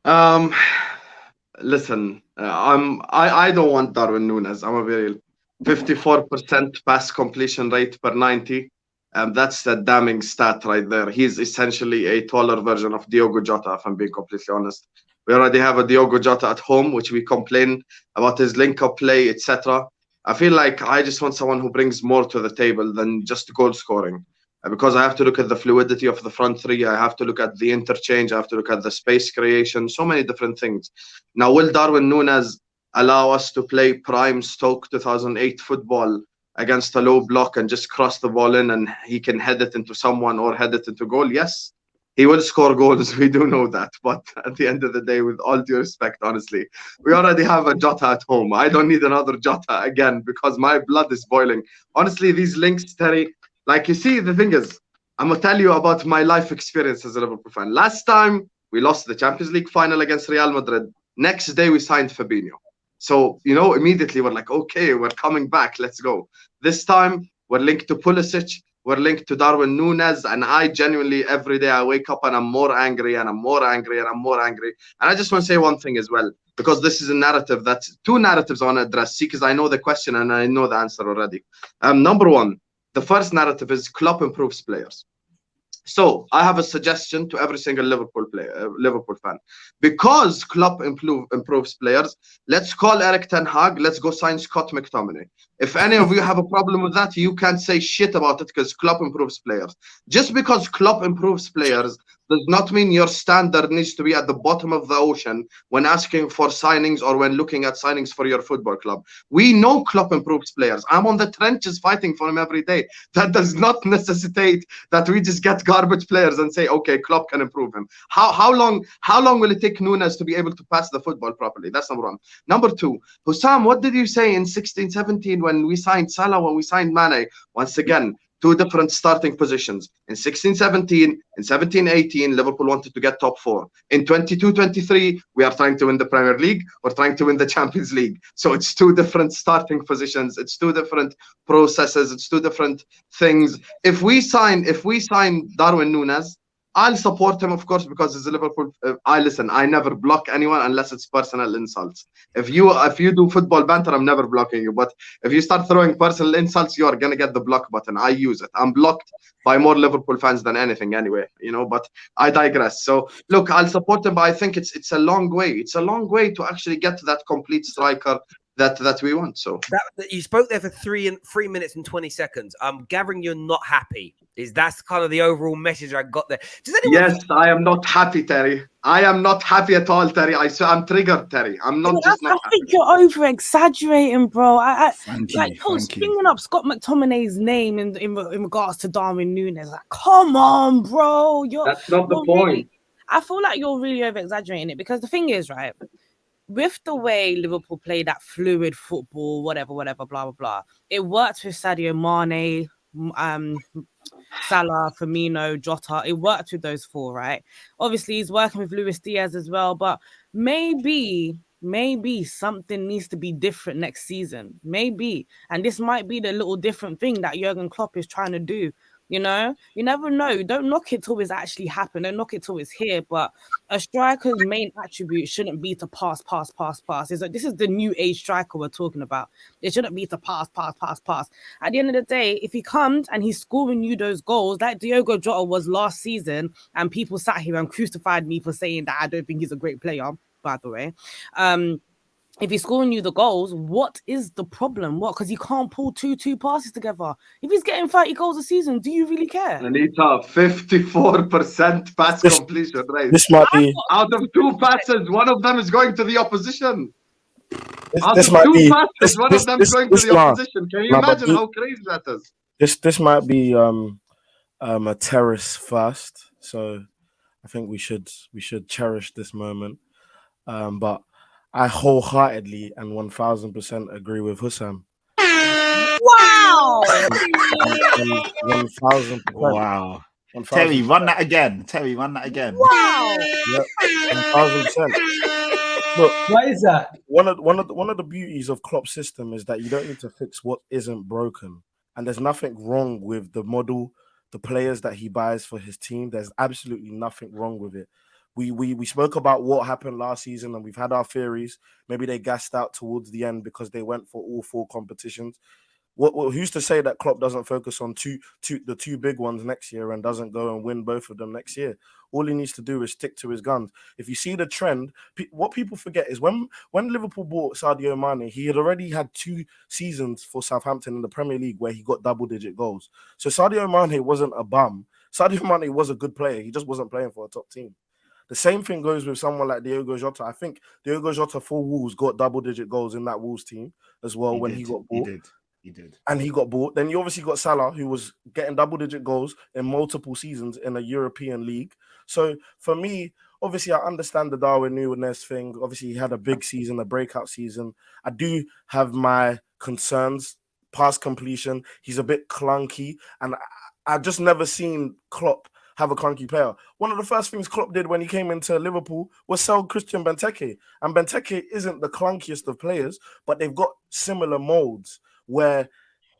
Um, Listen, I don't want Darwin Nunez. I'm a very 54% pass completion rate per 90. That's a damning stat right there. He's essentially a taller version of Diogo Jota, if I'm being completely honest. We already have a Diogo Jota at home, which we complain about his link-up play, etc. I feel like I just want someone who brings more to the table than just goal scoring. Because I have to look at the fluidity of the front three, I have to look at the interchange, I have to look at the space creation, so many different things. Now, will Darwin Nunez allow us to play prime Stoke 2008 football against a low block and just cross the ball in and he can head it into someone or head it into goal? Yes, he will score goals. We do know that. But at the end of the day, with all due respect, honestly, we already have a Jota at home. I don't need another Jota again because my blood is boiling. Honestly, these links, Terry, like you see, the thing is, I'm going to tell you about my life experience as a Liverpool fan. Last time we lost the Champions League final against Real Madrid. Next day, we signed Fabinho. So, immediately we're like, okay, we're coming back. Let's go. This time, we're linked to Pulisic. We're linked to Darwin Nunez. And I genuinely, every day, I wake up and I'm more angry and I'm more angry and I'm more angry. And I just want to say one thing as well, because this is a narrative that's two narratives I want to address. See, because I know the question and I know the answer already. Number one, the first narrative is Klopp improves players. So I have a suggestion to every single Liverpool player, Liverpool fan, because Klopp improves players. Let's call Eric Ten Hag. Let's go sign Scott McTominay. If any of you have a problem with that, you can't say shit about it because Klopp improves players. Just because Klopp improves players does not mean your standard needs to be at the bottom of the ocean when asking for signings or when looking at signings for your football club. We know Klopp improves players. I'm on the trenches fighting for him every day. That does not necessitate that we just get garbage players and say, okay, Klopp can improve him. How long will it take Nunes to be able to pass the football properly? That's number one. Number two, Hussam, what did you say in 16-17 when we signed Salah, when we signed Mane? Once again, two different starting positions. In 16-17, in 17-18, Liverpool wanted to get top four. In 22-23, we are trying to win the Premier League. We're trying to win the Champions League. So it's two different starting positions. It's two different processes. It's two different things. If we sign Darwin Nunez, I'll support him, of course, because he's a Liverpool. I listen. I never block anyone unless it's personal insults. If you do football banter, I'm never blocking you. But if you start throwing personal insults, you are gonna get the block button. I use it. I'm blocked by more Liverpool fans than anything, anyway. But I digress. So look, I'll support him, but I think it's a long way. It's a long way to actually get to that complete striker that we want. So that you spoke there for 3 minutes and 20 seconds. I'm gathering you're not happy. That's kind of the overall message I got there. Does anyone? yes, I am not happy, Terry. I am not happy at all, Terry. I'm triggered, Terry. I'm not just not I happy. think you're over exaggerating, bro. Thank Like, you. Thank you. bringing up Scott McTominay's name in regards to Darwin Nunez. Like, come on, bro. That's not the You're point. I feel like you're really over exaggerating it because the thing is, right, with the way Liverpool play that fluid football, whatever, blah, blah, blah, it worked with Sadio Mane, Salah, Firmino, Jota. It worked with those four, right? Obviously, he's working with Luis Diaz as well, but maybe something needs to be different next season. Maybe. And this might be the little different thing that Jurgen Klopp is trying to do. You never know. Don't knock it till it's actually happened. Don't knock it till it's here. But a striker's main attribute shouldn't be to pass. This is the new age striker we're talking about. It shouldn't be to pass. At the end of the day, if he comes and he's scoring you those goals, like Diogo Jota was last season, and people sat here and crucified me for saying that I don't think he's a great player, by the way. If he's scoring you the goals, what is the problem? What? Because he can't pull two passes together. If he's getting 30 goals a season, do you really care? Anita, 54% pass completion rate. This might be out of two passes, one of them is going to the opposition. This might be passes, one of them is going to the opposition. Can you imagine how crazy that is? This might be a Terrace first. So I think we should cherish this moment. But I wholeheartedly and 1000% agree with Hussam. Wow! 1000%. Wow. Terry, run that again. Wow! Yep, 1000%. Look, what is that? One of the beauties of Klopp's system is that you don't need to fix what isn't broken, and there's nothing wrong with the model, the players that he buys for his team. There's absolutely nothing wrong with it. We spoke about what happened last season, and we've had our theories. Maybe they gassed out towards the end because they went for all 4 competitions. Who's to say that Klopp doesn't focus on the two big ones next year and doesn't go and win both of them next year? All he needs to do is stick to his guns. If you see the trend, what people forget is when Liverpool bought Sadio Mane, he had already had 2 seasons for Southampton in the Premier League where he got double-digit goals. So Sadio Mane wasn't a bum. Sadio Mane was a good player. He just wasn't playing for a top team. The same thing goes with someone like Diogo Jota. I think Diogo Jota for Wolves got double-digit goals in that Wolves team as well he got bought. He did. And he got bought. Then you obviously got Salah, who was getting double-digit goals in multiple seasons in a European league. So for me, obviously, I understand the Darwin Nunez thing. Obviously, he had a big season, a breakout season. I do have my concerns. Pass completion, he's a bit clunky. And I've just never seen Klopp have a clunky player. One of the first things Klopp did when he came into Liverpool was sell Christian Benteke. And Benteke isn't the clunkiest of players, but they've got similar molds where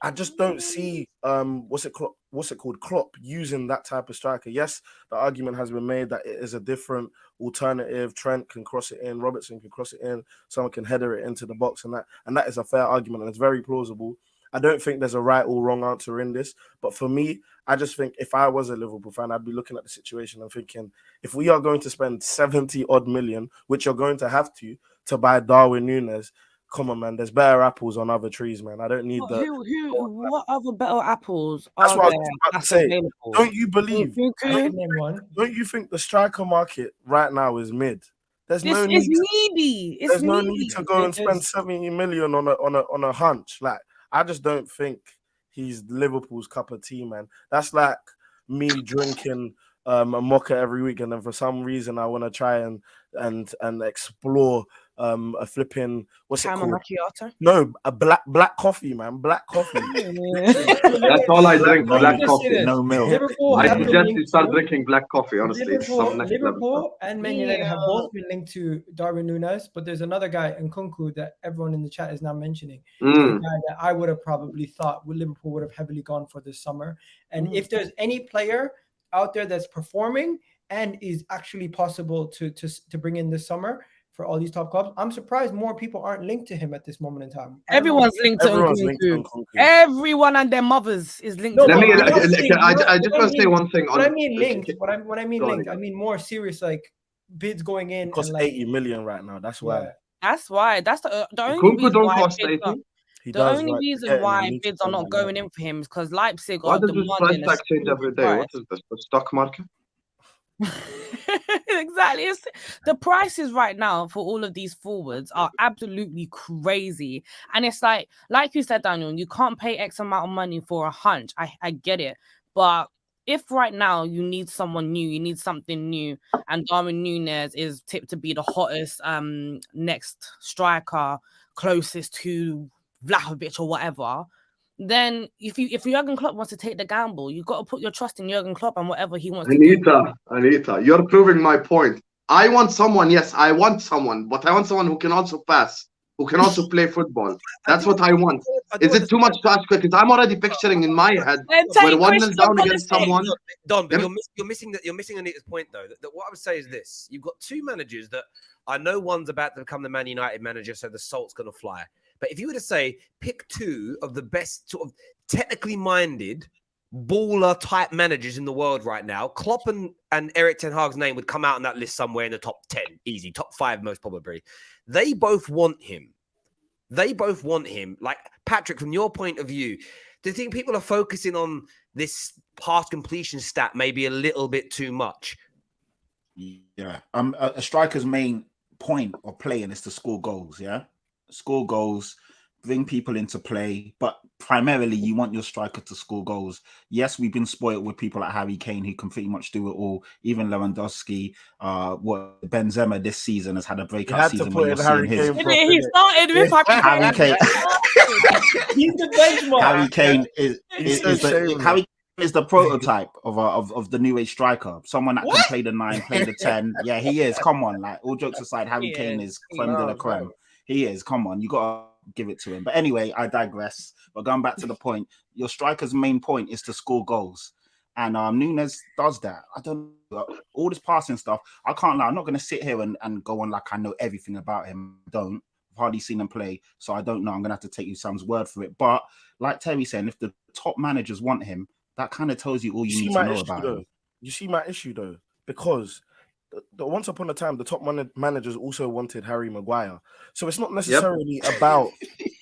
I just don't see what's it called Klopp using that type of striker. Yes, the argument has been made that it is a different alternative. Trent can cross it in, Robertson can cross it in, someone can header it into the box, and that is a fair argument, and it's very plausible. I don't think there's a right or wrong answer in this, but for me, I just think if I was a Liverpool fan, I'd be looking at the situation and thinking, if we are going to spend 70 odd million, which you're going to have to buy Darwin Nunez, come on, man. There's better apples on other trees, man. I don't need that. What other better apples That's are what I there was about to that's say. available? Don't you believe? Nkunku? Don't you think the striker market right now is mid? There's This no is need. needy. It's There's no needy. need to go and spend 70 million on a hunch. Like, I just don't think he's Liverpool's cup of tea, man. That's like me drinking a mocha every week, and then for some reason I want to try and explore a flipping what's it called? Macchiato? No, a black coffee, man. Black coffee. That's all I drink, black coffee. No milk. Liverpool I have been suggest you linked start to- drinking black coffee, honestly. It's some next level stuff. Liverpool and Man United have both been linked to Darwin Nunez, but there's another guy, Nkunku, that everyone in the chat is now mentioning. The guy that I would have probably thought Liverpool would have heavily gone for this summer. And if there's any player out there that's performing and is actually possible to bring in this summer for all these top clubs, I'm surprised more people aren't linked to him at this moment in time. Everyone's linked to Nkunku. Everyone and their mothers is linked No, to Let me. Nkunku. I just want to say one thing. When I mean linked, when I mean Sorry. linked, I mean more serious, like bids going in. It costs and like, 80 million right now. That's why. yeah. That's why. That's the only Kunku reason don't why cost bids 80. are- He The does, only right? reason Yeah, you why need to bids are spend not that going money. in for him is because Leipzig Why are does this demanding price a tag change every day? What is this? The stock market? Exactly. The prices right now for all of these forwards are absolutely crazy. And it's like you said, Daniel, you can't pay X amount of money for a hunch. I get it. But if right now you need someone new, you need something new, and Darwin Nunez is tipped to be the hottest next striker, closest to Vlahovic or whatever, then if Jurgen Klopp wants to take the gamble, you've got to put your trust in Jurgen Klopp and whatever he wants to do. Anita, you're proving my point. I want someone, but I want someone who can also pass, who can also play football. That's what I want. Is it too much to ask? Because I'm already picturing in my head we're 1-0 down against someone. Don, but you're missing Anita's point though. That what I would say is this: you've got two managers that I know one's about to become the Man United manager, so the salt's going to fly. But if you were to say pick two of the best sort of technically minded baller type managers in the world right now, Klopp and Eric Ten Hag's name would come out on that list somewhere in the top 10, easy, top 5 most probably. They both want him. Like, Patrick, from your point of view, do you think people are focusing on this pass completion stat maybe a little bit too much? Yeah. A striker's main point of playing is to score goals, yeah? Score goals, bring people into play, but primarily you want your striker to score goals. Yes, we've been spoiled with people like Harry Kane who can pretty much do it all. Even Lewandowski, Benzema this season has had a breakout season. Where you're seeing his. He started with Harry Kane. He's the benchmark. Harry Kane is the prototype of the new age striker. Someone that can play the 9, play the 10. Yeah, he is. Come on, like all jokes aside, Harry Kane is creme de la creme. He is. Come on, you gotta give it to him. But anyway, I digress. But going back to the point, your striker's main point is to score goals, and Nunez does that. I don't all this passing stuff. I can't lie. I'm not going to sit here and go on like I know everything about him. I don't. I've hardly seen him play, so I don't know. I'm going to have to take you Sam's word for it. But like Terry's saying, if the top managers want him, that kind of tells you all you need to know about him. You see my issue though, because the once upon a time the top managers also wanted Harry Maguire, so it's not necessarily about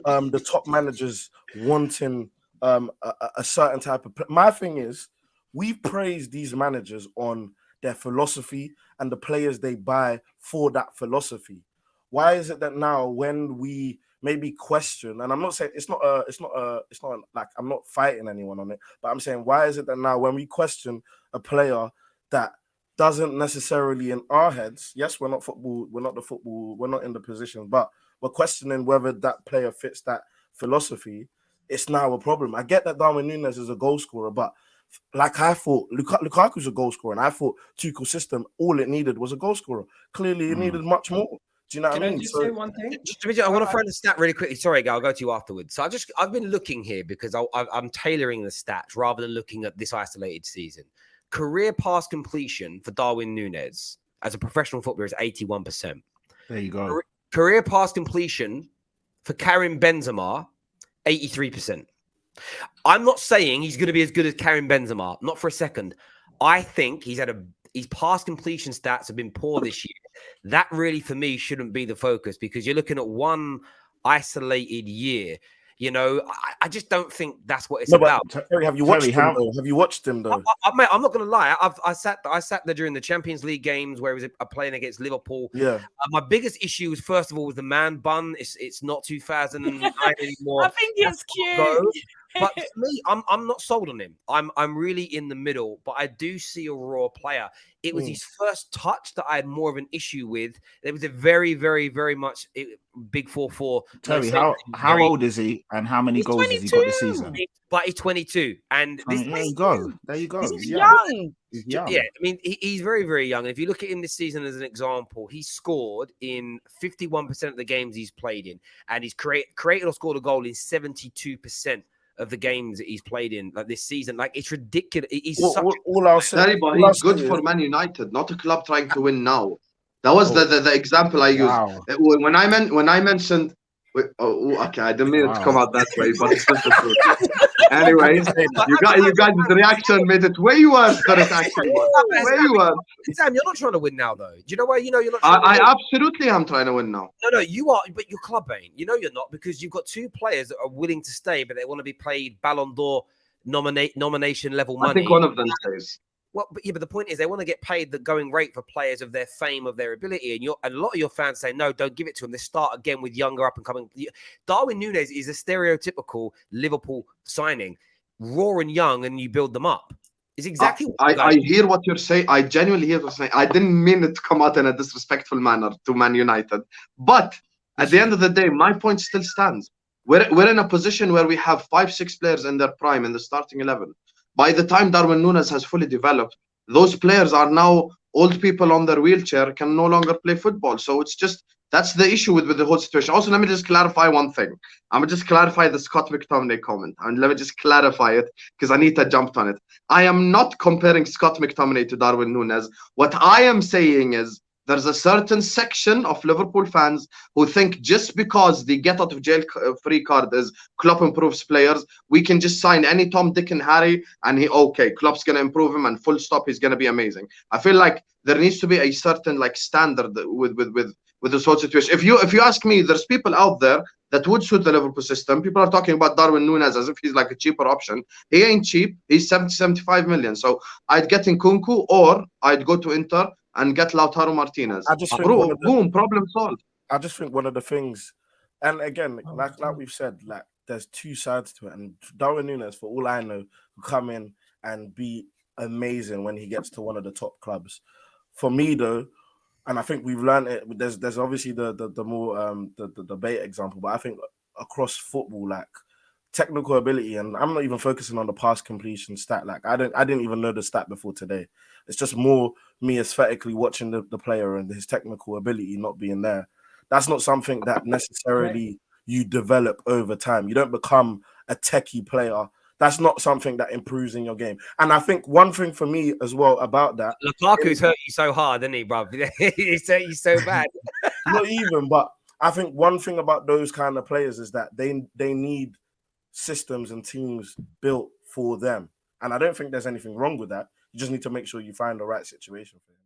the top managers wanting a certain type of. My thing is, we've praised these managers on their philosophy and the players they buy for that philosophy. Why is it that now when we maybe question, and I'm not saying it's not like I'm not fighting anyone on it, but I'm saying why is it that now when we question a player that doesn't necessarily in our heads, yes, we're not in the position, but we're questioning whether that player fits that philosophy, it's now a problem. I get that Darwin Nunez is a goal scorer, but like I thought, Lukaku's a goal scorer, and I thought Tuchel's system, all it needed was a goal scorer. Clearly, it needed much more. Do you know what I mean? Can I just say one thing? I want to throw the stat really quickly. Sorry, Gal, I'll go to you afterwards. So I've been looking here because I'm tailoring the stats rather than looking at this isolated season. Career pass completion for Darwin Nunez as a professional footballer is 81%. There you go. Career pass completion for Karim Benzema, 83%. I'm not saying he's going to be as good as Karim Benzema, not for a second. I think his pass completion stats have been poor this year. That really, for me, shouldn't be the focus because you're looking at one isolated year. You know, I just don't think that's what it's about. Terry, have you watched him though? Have you watched him though? Mate, I'm not going to lie. I sat there during the Champions League games where he was playing against Liverpool. Yeah. My biggest issue was first of all was the man bun. It's not 2009 anymore. I think it's cute. But for me, I'm not sold on him. I'm really in the middle, but I do see a raw player. It was his first touch that I had more of an issue with. It was a very, very, very much big 4-4. Terry, how old is he and how many goals has he got this season? But he's 22, and there you go. He's young. He's young. Yeah, I mean, he's very, very young. And if you look at him this season as an example, he scored in 51% of the games he's played in, and he's created or scored a goal in 72% of the games that he's played in like this season. Like, it's ridiculous. He's all I'll say, he's good for Man United, not a club trying to win now. That was the example I used. Wow. When I mentioned okay, I didn't mean it to come out that way, but it's just the truth. Anyways, you guys' reaction made it way worse than it actually was. Way worse. Sam, you're not trying to win now, though. Do you know why? You know you're not. I absolutely am trying to win now. No, you are, but your club ain't. You know you're not because you've got two players that are willing to stay, but they want to be paid Ballon d'Or nomination level money. I think one of them stays. Well, but the point is they want to get paid the going rate for players of their fame, of their ability. And a lot of your fans say, no, don't give it to them. They start again with younger up and coming. Darwin Nunez is a stereotypical Liverpool signing. Raw and young, and you build them up. It's exactly what I hear what you're saying. I genuinely hear what you're saying. I didn't mean it to come out in a disrespectful manner to Man United. But at the end of the day, my point still stands. We're in a position where we have 5-6 players in their prime in the starting 11. By the time Darwin Nunez has fully developed, those players are now old people on their wheelchair, can no longer play football. So it's just, that's the issue with the whole situation. Also, let me just clarify one thing. I'm going to just clarify the Scott McTominay comment. And let me just clarify it because Anita jumped on it. I am not comparing Scott McTominay to Darwin Nunez. What I am saying is there's a certain section of Liverpool fans who think just because the get out of jail free card is Klopp improves players, we can just sign any Tom, Dick and Harry and Klopp's going to improve him and full stop, he's going to be amazing. I feel like there needs to be a certain standard with this whole situation. If you ask me, there's people out there that would suit the Liverpool system. People are talking about Darwin Nunez as if he's like a cheaper option. He ain't cheap. He's 75 million. So I'd get Nkunku or I'd go to Inter and get Lautaro Martinez. Boom, problem solved. I just think one of the things, and again, like we've said, there's two sides to it. And Darwin Nunez, for all I know, will come in and be amazing when he gets to one of the top clubs. For me, though, and I think we've learned it. There's obviously the more the debate example, but I think across football, technical ability, and I'm not even focusing on the pass completion stat. I didn't even know the stat before today. It's just more me aesthetically watching the player and his technical ability not being there. That's not something that necessarily you develop over time. You don't become a techie player that's not something that improves in your game. And I think one thing for me as well about that, Lukaku's hurt you so hard, didn't he, bro? He's hurt you so bad. not even, but I think one thing about those kind of players is that they need systems and teams built for them. And I don't think there's anything wrong with that. You just need to make sure you find the right situation for them.